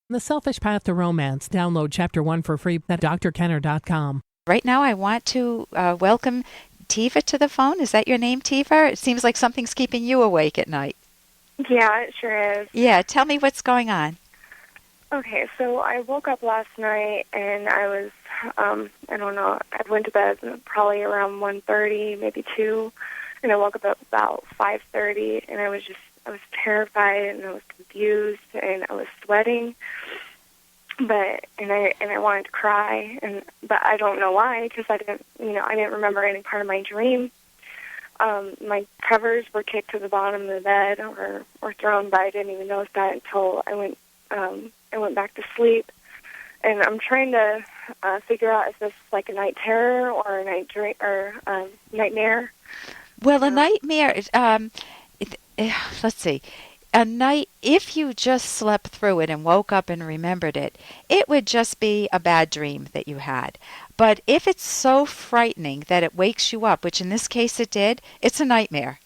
The Selfish Path to Romance. Download Chapter 1 for free at drkenner.com. Right now, I want to welcome Tiva to the phone. Is that your name, Tiva? It seems like something's keeping you awake at night. Yeah, it sure is. Yeah, tell me what's going on. Okay, so I woke up last night and I was, I don't know, I went to bed probably around 1:30, maybe 2, and I woke up at about 5:30, and I was terrified and I was confused and I was sweating, but I wanted to cry, but I don't know why, because I didn't remember any part of my dream. My covers were kicked to the bottom of the bed or thrown, but I didn't even notice that until I went back to sleep. And I'm trying to figure out if this is like a night terror or a night dream or nightmare. Well, a nightmare, let's see. A night, if you just slept through it and woke up and remembered it, it would just be a bad dream that you had. But if it's so frightening that it wakes you up, which in this case it did, it's a nightmare.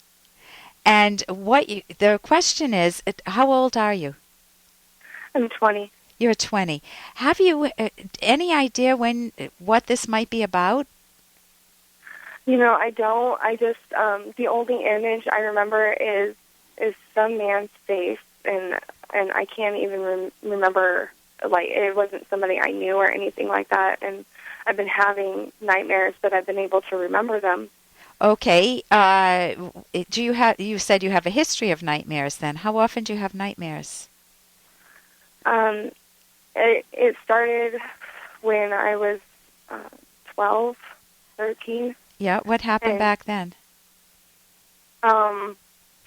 And the question is, how old are you? I'm 20. You're 20. Have you any idea what this might be about? I don't. I just the only image I remember is some man's face, and I can't even remember. Like, it wasn't somebody I knew or anything like that. And I've been having nightmares, but I've been able to remember them. Okay. You said you have a history of nightmares. Then, how often do you have nightmares? It started when I was 12, 13. Yeah, what happened back then?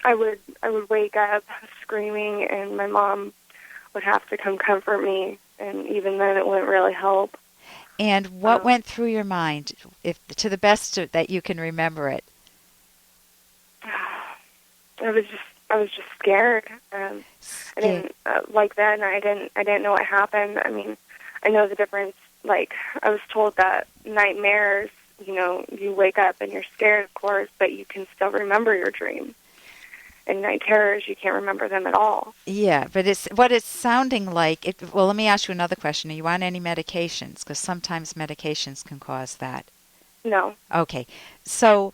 I would wake up screaming, and my mom would have to come comfort me, and even then it wouldn't really help. And what went through your mind, if to the best that you can remember it? I was just scared. I didn't like then. I didn't know what happened. I mean, I know the difference. Like, I was told that nightmares, you wake up and you're scared, of course, but you can still remember your dream. And night terrors, you can't remember them at all. Yeah, but it's sounding like. Well, let me ask you another question. Are you on any medications? Because sometimes medications can cause that. No. Okay, so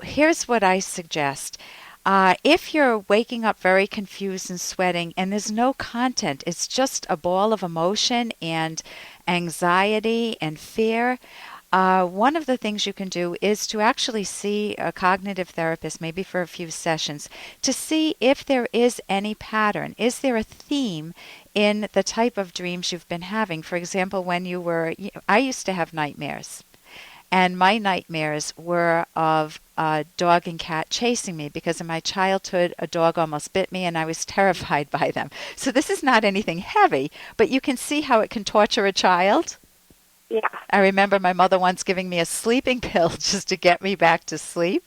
here's what I suggest. If you're waking up very confused and sweating and there's no content, it's just a ball of emotion and anxiety and fear, one of the things you can do is to actually see a cognitive therapist, maybe for a few sessions, to see if there is any pattern. Is there a theme in the type of dreams you've been having? For example, I used to have nightmares. And my nightmares were of a dog and cat chasing me, because in my childhood, a dog almost bit me and I was terrified by them. So this is not anything heavy, but you can see how it can torture a child. Yeah. I remember my mother once giving me a sleeping pill just to get me back to sleep.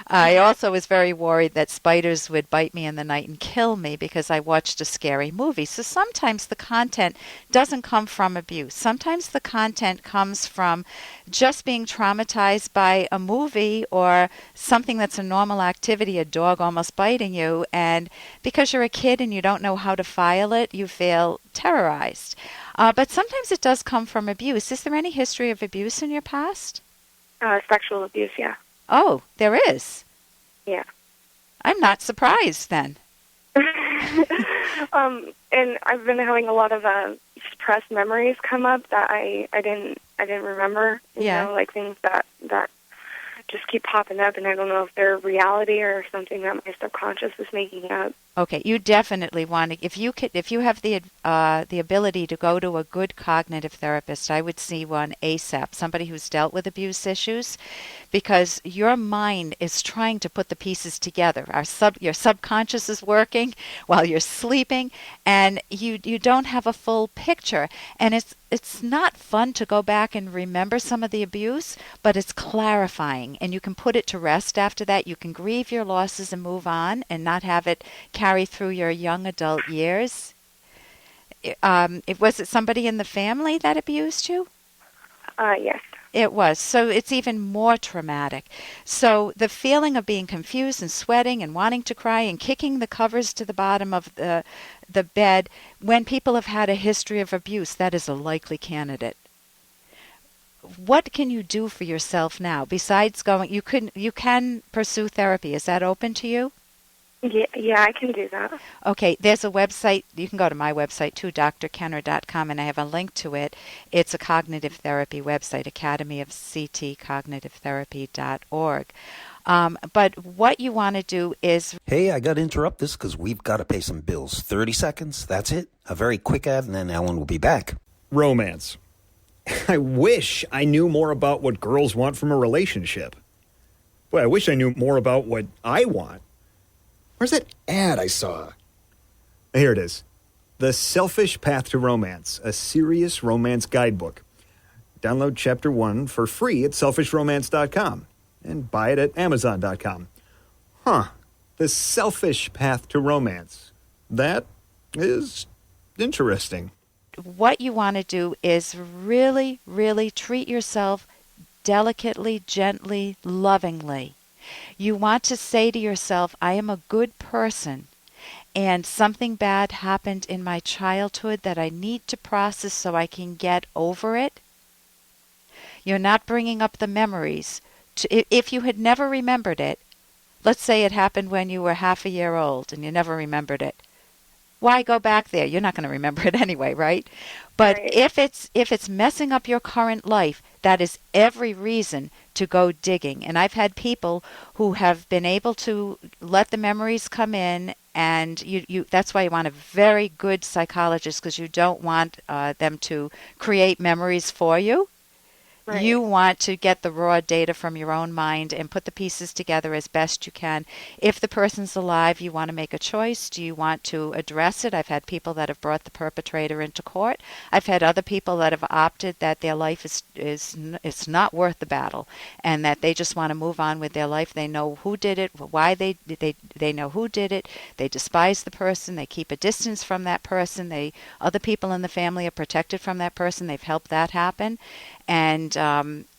I also was very worried that spiders would bite me in the night and kill me because I watched a scary movie. So sometimes the content doesn't come from abuse. Sometimes the content comes from just being traumatized by a movie or something that's a normal activity, a dog almost biting you, and because you're a kid and you don't know how to file it, you feel terrorized. But sometimes it does come from abuse. Is there any history of abuse in your past? Sexual abuse, yeah. Oh, there is? Yeah. I'm not surprised then. And I've been having a lot of suppressed memories come up that I didn't remember. You know, like things that just keep popping up, and I don't know if they're reality or something that my subconscious is making up. Okay, you definitely want to. If you have the ability to go to a good cognitive therapist, I would see one ASAP. Somebody who's dealt with abuse issues, because your mind is trying to put the pieces together. Your subconscious is working while you're sleeping, and you don't have a full picture. And it's not fun to go back and remember some of the abuse, but it's clarifying, and you can put it to rest after that. You can grieve your losses and move on, and not have it carry through your young adult years. Was it somebody in the family that abused you? Yes. It was. So it's even more traumatic. So the feeling of being confused and sweating and wanting to cry and kicking the covers to the bottom of the bed, when people have had a history of abuse, that is a likely candidate. What can you do for yourself now besides going? You can pursue therapy. Is that open to you? Yeah, I can do that. Okay, there's a website. You can go to my website too, drkenner.com, and I have a link to it. It's a cognitive therapy website, academyofctcognitive.org. But what you want to do is... Hey, I got to interrupt this because we've got to pay some bills. 30 seconds, that's it. A very quick ad, and then Ellen will be back. Romance. I wish I knew more about what girls want from a relationship. Boy, I wish I knew more about what I want. Where's that ad I saw? Here it is. The Selfish Path to Romance, a serious romance guidebook. Download Chapter 1 for free at selfishromance.com and buy it at amazon.com. The Selfish Path to Romance. That is interesting. What you want to do is really, really treat yourself delicately, gently, lovingly. You want to say to yourself, I am a good person, and something bad happened in my childhood that I need to process so I can get over it. You're not bringing up the memories. If you had never remembered it, let's say it happened when you were half a year old and you never remembered it. Why go back there? You're not going to remember it anyway, right? But Right. if it's messing up your current life, that is every reason to go digging. And I've had people who have been able to let the memories come in, and you that's why you want a very good psychologist, because you don't want them to create memories for you. Right. You want to get the raw data from your own mind and put the pieces together as best you can. If the person's alive, you want to make a choice. Do you want to address it? I've had people that have brought the perpetrator into court. I've had other people that have opted that their life is not worth the battle, and that they just want to move on with their life. They know who did it, why they know who did it. They despise the person. They keep a distance from that person. Other people in the family are protected from that person. They've helped that happen. And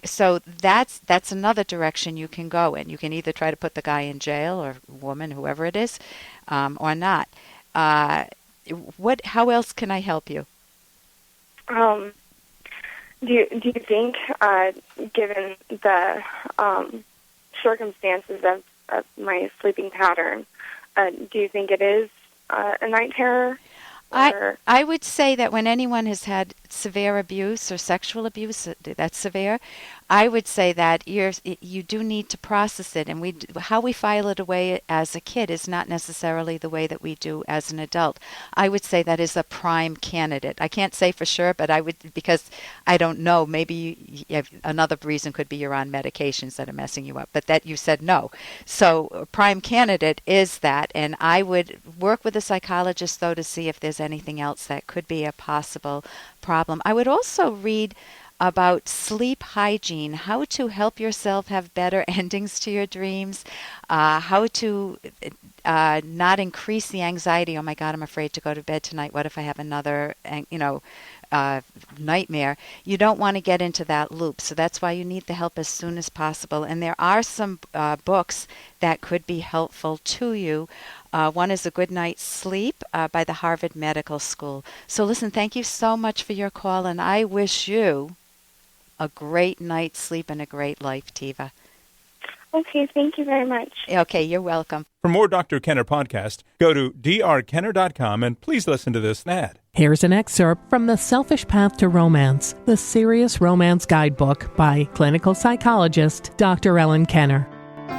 so that's another direction you can go in. You can either try to put the guy in jail, or woman, whoever it is, or not. How else can I help you? Do you think, given the circumstances of my sleeping pattern, do you think it is a night terror? I would say that when anyone has had severe abuse or sexual abuse that's severe, I would say that you do need to process it, and how we file it away as a kid is not necessarily the way that we do as an adult. I would say that is a prime candidate. I can't say for sure, but I would, because I don't know. Maybe another reason could be you're on medications that are messing you up, but that you said no. So a prime candidate is that, and I would work with a psychologist, though, to see if there's anything else that could be a possible problem. I would also read about sleep hygiene, how to help yourself have better endings to your dreams, how to not increase the anxiety. Oh my God, I'm afraid to go to bed tonight. What if I have another, nightmare? You don't want to get into that loop. So that's why you need the help as soon as possible. And there are some books that could be helpful to you. One is A Good Night's Sleep by the Harvard Medical School. So listen, thank you so much for your call, and I wish you a great night's sleep and a great life, Tiva. Okay, thank you very much. Okay, you're welcome. For more Dr. Kenner podcast, go to drkenner.com and please listen to this ad. Here's an excerpt from The Selfish Path to Romance, the Serious Romance Guidebook by clinical psychologist Dr. Ellen Kenner.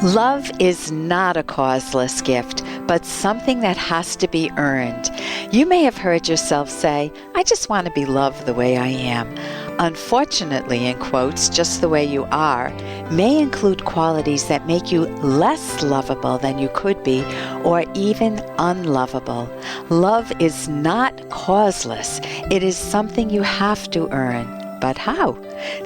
Love is not a causeless gift, but something that has to be earned. You may have heard yourself say, I just want to be loved the way I am. Unfortunately, in quotes, just the way you are, may include qualities that make you less lovable than you could be, or even unlovable. Love is not causeless. It is something you have to earn. but how?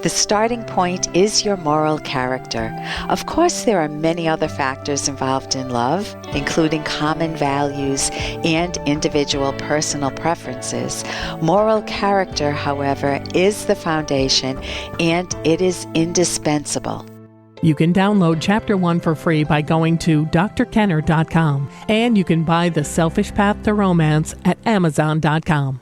The starting point is your moral character. Of course, there are many other factors involved in love, including common values and individual personal preferences. Moral character, however, is the foundation, and it is indispensable. You can download Chapter 1 for free by going to drkenner.com, and you can buy The Selfish Path to Romance at amazon.com.